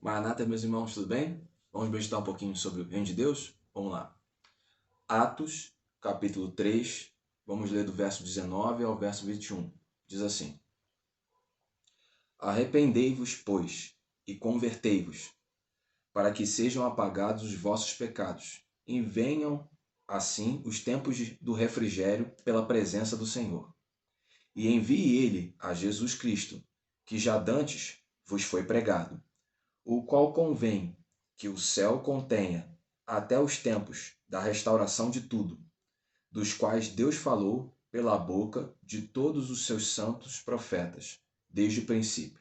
Maranata, meus irmãos, tudo bem? Vamos meditar um pouquinho sobre o reino de Deus? Vamos lá. Atos, capítulo 3, vamos ler do verso 19 ao verso 21. Diz assim: Arrependei-vos, pois, e convertei-vos, para que sejam apagados os vossos pecados, e venham, assim, os tempos do refrigério pela presença do Senhor. E envie ele a Jesus Cristo, que já dantes vos foi pregado, o qual convém que o céu contenha até os tempos da restauração de tudo, dos quais Deus falou pela boca de todos os seus santos profetas, desde o princípio.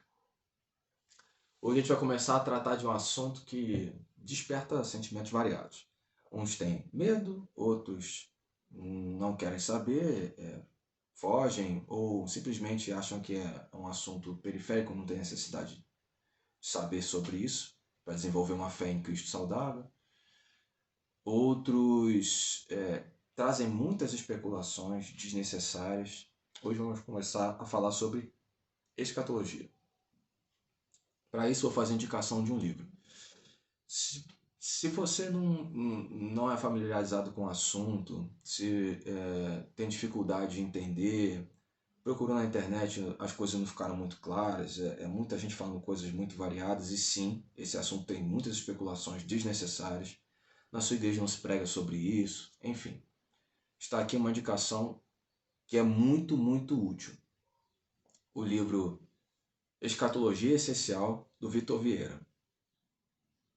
Hoje a gente vai começar a tratar de um assunto que desperta sentimentos variados. Uns têm medo, outros não querem saber, fogem ou simplesmente acham que é um assunto periférico, não tem necessidade de saber sobre isso, para desenvolver uma fé em Cristo saudável. Outros trazem muitas especulações desnecessárias. Hoje vamos começar a falar sobre escatologia. Para isso, vou fazer indicação de um livro. Se você não é familiarizado com o assunto, se tem dificuldade de entender, procurou na internet, as coisas não ficaram muito claras, muita gente falando coisas muito variadas, e sim, esse assunto tem muitas especulações desnecessárias. Na sua igreja não se prega sobre isso, enfim. Está aqui uma indicação que é muito, muito útil. O livro Escatologia Essencial, do Vitor Vieira.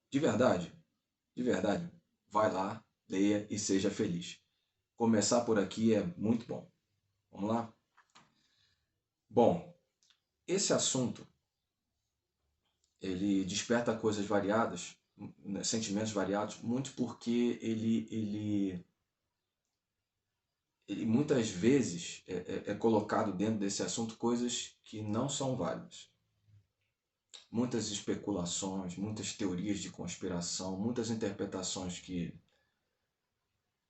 De verdade, vai lá, leia e seja feliz. Começar por aqui é muito bom. Vamos lá? Bom, esse assunto, ele desperta coisas variadas, sentimentos variados, muito porque ele muitas vezes é colocado dentro desse assunto coisas que não são válidas. Muitas especulações, muitas teorias de conspiração, muitas interpretações que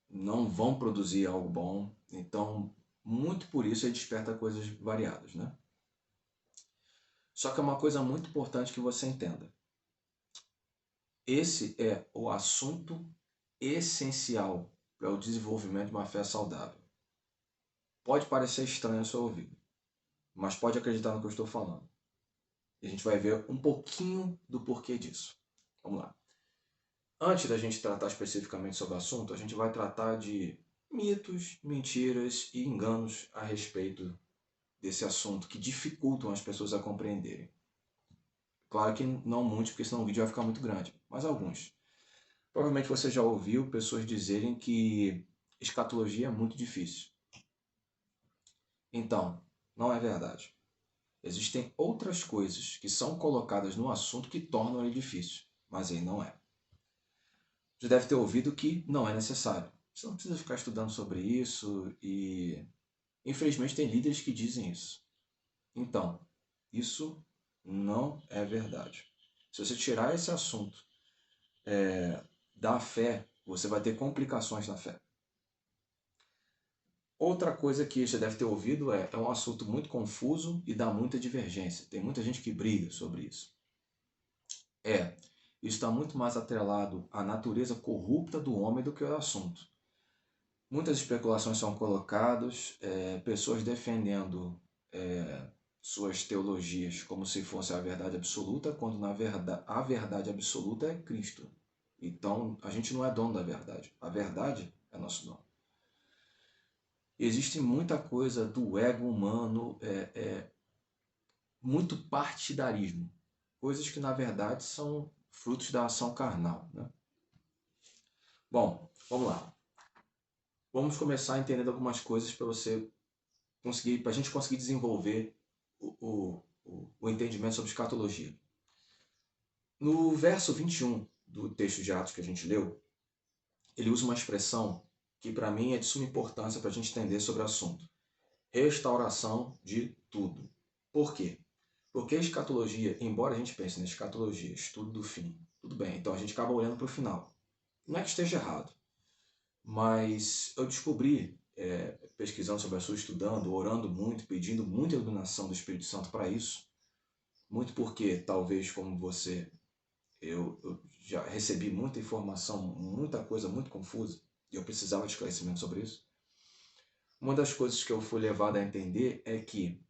não vão produzir algo bom. Então, muito por isso ele desperta coisas variadas, né? Só que é uma coisa muito importante que você entenda. Esse é o assunto essencial para o desenvolvimento de uma fé saudável. Pode parecer estranho ao seu ouvido, mas pode acreditar no que eu estou falando. E a gente vai ver um pouquinho do porquê disso. Vamos lá. Antes da gente tratar especificamente sobre o assunto, a gente vai tratar de mitos, mentiras e enganos a respeito desse assunto que dificultam as pessoas a compreenderem. Claro que não muitos, porque senão o vídeo vai ficar muito grande, mas alguns. Provavelmente você já ouviu pessoas dizerem que escatologia é muito difícil. Então, não é verdade. Existem outras coisas que são colocadas no assunto que tornam ele difícil, mas ele não é. Você deve ter ouvido que não é necessário. Você não precisa ficar estudando sobre isso e, infelizmente, tem líderes que dizem isso. Então, isso não é verdade. Se você tirar esse assunto da fé, você vai ter complicações na fé. Outra coisa que você deve ter ouvido é um assunto muito confuso e dá muita divergência. Tem muita gente que briga sobre isso. Isso está muito mais atrelado à natureza corrupta do homem do que ao assunto. Muitas especulações são colocadas, pessoas defendendo suas teologias como se fosse a verdade absoluta, quando na verdade a verdade absoluta é Cristo. Então a gente não é dono da verdade. A verdade é nosso dono. Existe muita coisa do ego humano, muito partidarismo. Coisas que na verdade são frutos da ação carnal, né? Bom, vamos lá. Vamos começar entendendo algumas coisas para a gente conseguir desenvolver o entendimento sobre escatologia. No verso 21 do texto de Atos que a gente leu, ele usa uma expressão que para mim é de suma importância para a gente entender sobre o assunto. Restauração de tudo. Por quê? Porque a escatologia, embora a gente pense na escatologia, estudo do fim, tudo bem, então a gente acaba olhando para o final. Não é que esteja errado, mas eu descobri, pesquisando sobre a sua, estudando, orando muito, pedindo muita iluminação do Espírito Santo para isso. Muito porque, talvez como você, eu já recebi muita informação, muita coisa muito confusa, e eu precisava de esclarecimento sobre isso. Uma das coisas que eu fui levado a entender é que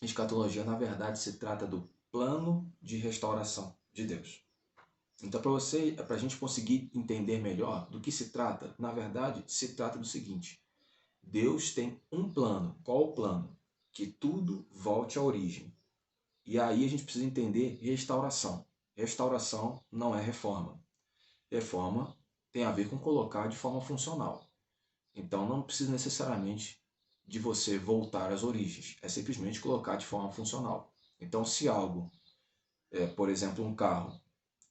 escatologia, na verdade, se trata do plano de restauração de Deus. Então, para a gente conseguir entender melhor do que se trata, na verdade, se trata do seguinte: Deus tem um plano. Qual o plano? Que tudo volte à origem. E aí a gente precisa entender restauração. Restauração não é reforma. Reforma tem a ver com colocar de forma funcional. Então não precisa necessariamente de você voltar às origens. É simplesmente colocar de forma funcional. Então se algo, por exemplo, um carro,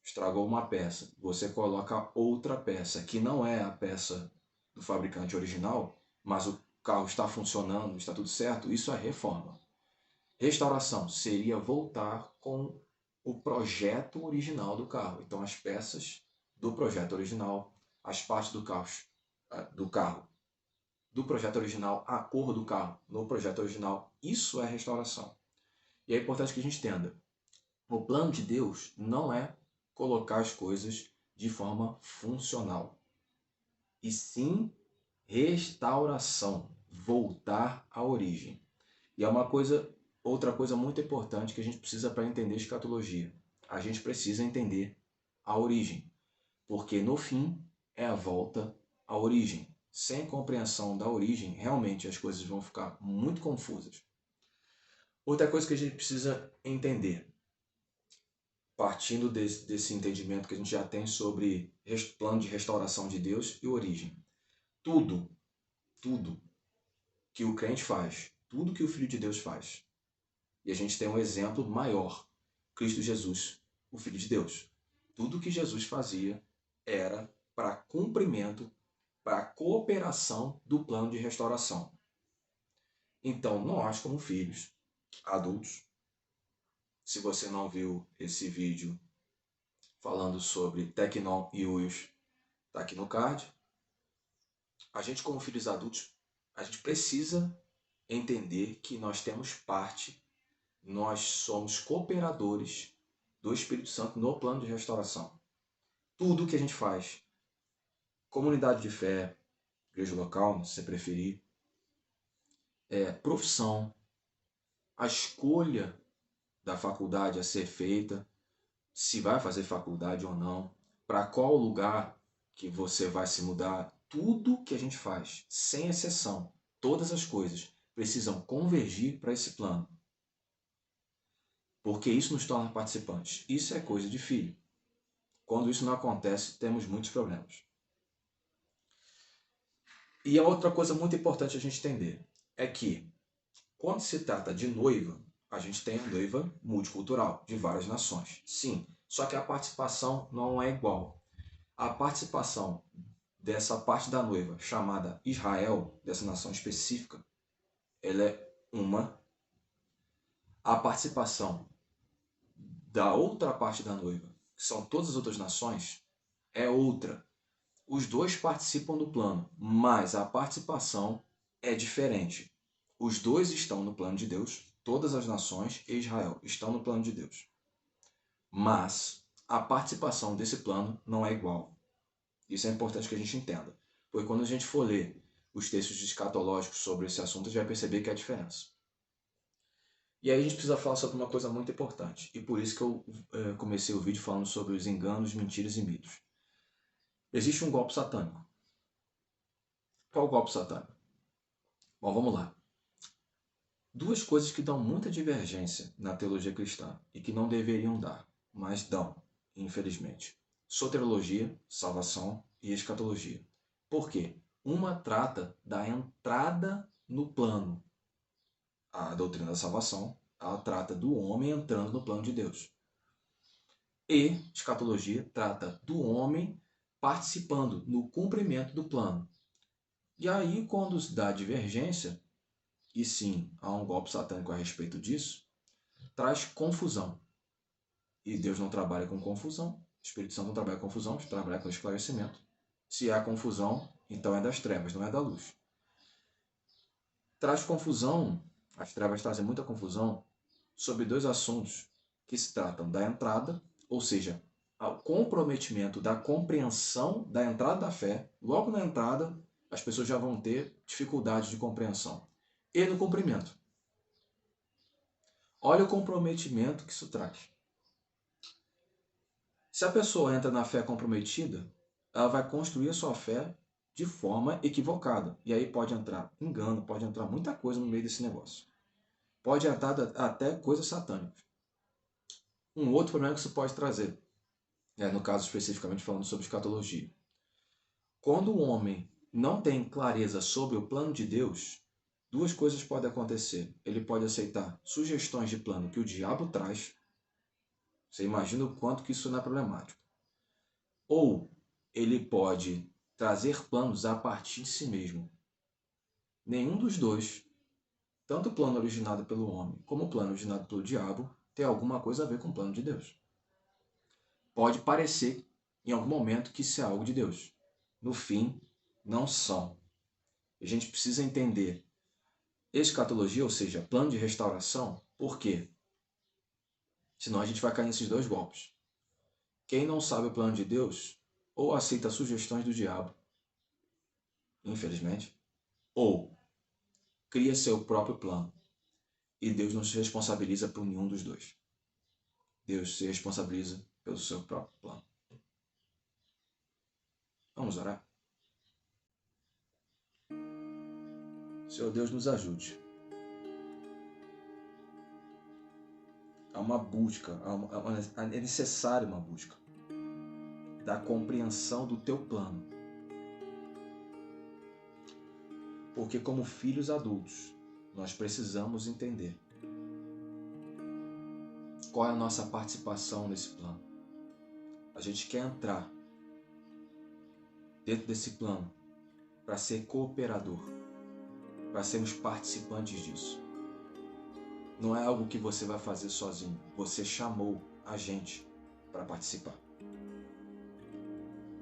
estragou uma peça, você coloca outra peça, que não é a peça do fabricante original, mas o carro está funcionando, está tudo certo, isso é reforma. Restauração seria voltar com o projeto original do carro. Então as peças do projeto original, as partes do carro, do projeto original, a cor do carro no projeto original, isso é restauração. E é importante que a gente entenda, o plano de Deus não é colocar as coisas de forma funcional, e sim restauração, voltar à origem. E é outra coisa muito importante que a gente precisa para entender escatologia. A gente precisa entender a origem, porque no fim é a volta à origem. Sem compreensão da origem, realmente as coisas vão ficar muito confusas. Outra coisa que a gente precisa entender, partindo desse entendimento que a gente já tem sobre plano de restauração de Deus e origem. Tudo que o crente faz, tudo que o Filho de Deus faz. E a gente tem um exemplo maior, Cristo Jesus, o Filho de Deus. Tudo que Jesus fazia era para cumprimento, para cooperação do plano de restauração. Então, nós como filhos, adultos, se você não viu esse vídeo falando sobre Tecnon e Uios, está aqui no card. A gente como filhos adultos, a gente precisa entender que nós temos parte, nós somos cooperadores do Espírito Santo no plano de restauração. Tudo que a gente faz, comunidade de fé, igreja local, se você preferir, profissão, a escolha da faculdade a ser feita, se vai fazer faculdade ou não, para qual lugar que você vai se mudar, tudo que a gente faz, sem exceção, todas as coisas precisam convergir para esse plano. Porque isso nos torna participantes. Isso é coisa de filho. Quando isso não acontece, temos muitos problemas. E a outra coisa muito importante a gente entender é que, quando se trata de noiva, a gente tem a noiva multicultural, de várias nações. Sim, só que a participação não é igual. A participação dessa parte da noiva, chamada Israel, dessa nação específica, ela é uma. A participação da outra parte da noiva, que são todas as outras nações, é outra. Os dois participam do plano, mas a participação é diferente. Os dois estão no plano de Deus, todas as nações e Israel estão no plano de Deus. Mas a participação desse plano não é igual. Isso é importante que a gente entenda, porque quando a gente for ler os textos escatológicos sobre esse assunto, a gente vai perceber que há diferença. E aí a gente precisa falar sobre uma coisa muito importante, e por isso que eu comecei o vídeo falando sobre os enganos, mentiras e mitos. Existe um golpe satânico. Qual o golpe satânico? Bom, vamos lá. Duas coisas que dão muita divergência na teologia cristã e que não deveriam dar, mas dão, infelizmente. Soteriologia, salvação, e escatologia. Por quê? Uma trata da entrada no plano. A doutrina da salvação, ela trata do homem entrando no plano de Deus. E escatologia trata do homem participando no cumprimento do plano. E aí, quando se dá divergência, e sim, há um golpe satânico a respeito disso, traz confusão. E Deus não trabalha com confusão, o Espírito Santo não trabalha com confusão, trabalha com esclarecimento. Se há confusão, então é das trevas, não é da luz. traz confusão, as trevas trazem muita confusão sobre dois assuntos que se tratam da entrada, ou seja, o comprometimento da compreensão da entrada da fé. Logo na entrada, as pessoas já vão ter dificuldade de compreensão. E no cumprimento. Olha o comprometimento que isso traz. Se a pessoa entra na fé comprometida, ela vai construir a sua fé de forma equivocada. E aí pode entrar engano, pode entrar muita coisa no meio desse negócio. Pode entrar até coisas satânicas. Um outro problema que isso pode trazer, no caso especificamente falando sobre escatologia. Quando o homem não tem clareza sobre o plano de Deus, duas coisas podem acontecer. Ele pode aceitar sugestões de plano que o diabo traz. Você imagina o quanto que isso não é problemático. Ou ele pode trazer planos a partir de si mesmo. Nenhum dos dois, tanto o plano originado pelo homem como o plano originado pelo diabo, tem alguma coisa a ver com o plano de Deus. Pode parecer, em algum momento, que isso é algo de Deus. No fim, não são. A gente precisa entender escatologia, ou seja, plano de restauração. Por quê? Senão a gente vai cair nesses dois golpes. Quem não sabe o plano de Deus, ou aceita sugestões do diabo, infelizmente, ou cria seu próprio plano. E Deus não se responsabiliza por nenhum dos dois. Deus se responsabiliza pelo seu próprio plano. Vamos orar? Senhor Deus, nos ajude. Há uma busca, é necessária uma busca da compreensão do teu plano. Porque como filhos adultos, nós precisamos entender qual é a nossa participação nesse plano. A gente quer entrar dentro desse plano para ser cooperador, para sermos participantes disso. Não é algo que você vai fazer sozinho. Você chamou a gente para participar.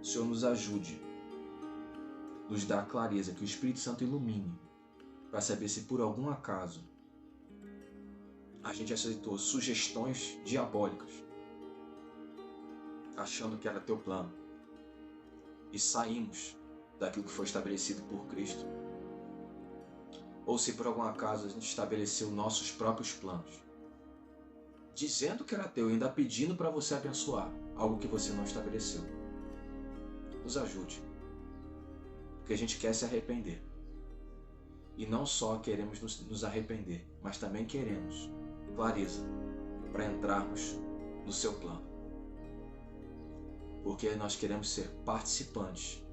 O Senhor nos ajude, nos dá a clareza, que o Espírito Santo ilumine, para saber se por algum acaso a gente aceitou sugestões diabólicas, achando que era teu plano, e saímos daquilo que foi estabelecido por Cristo. Ou se por algum acaso a gente estabeleceu nossos próprios planos, dizendo que era teu e ainda pedindo para você abençoar algo que você não estabeleceu. Nos ajude, porque a gente quer se arrepender. E não só queremos nos arrepender, mas também queremos clareza para entrarmos no seu plano. Porque nós queremos ser participantes.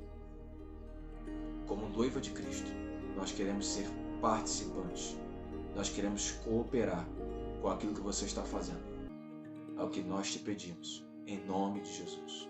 Como noiva de Cristo, nós queremos ser participantes. Nós queremos cooperar com aquilo que você está fazendo. É o que nós te pedimos, em nome de Jesus.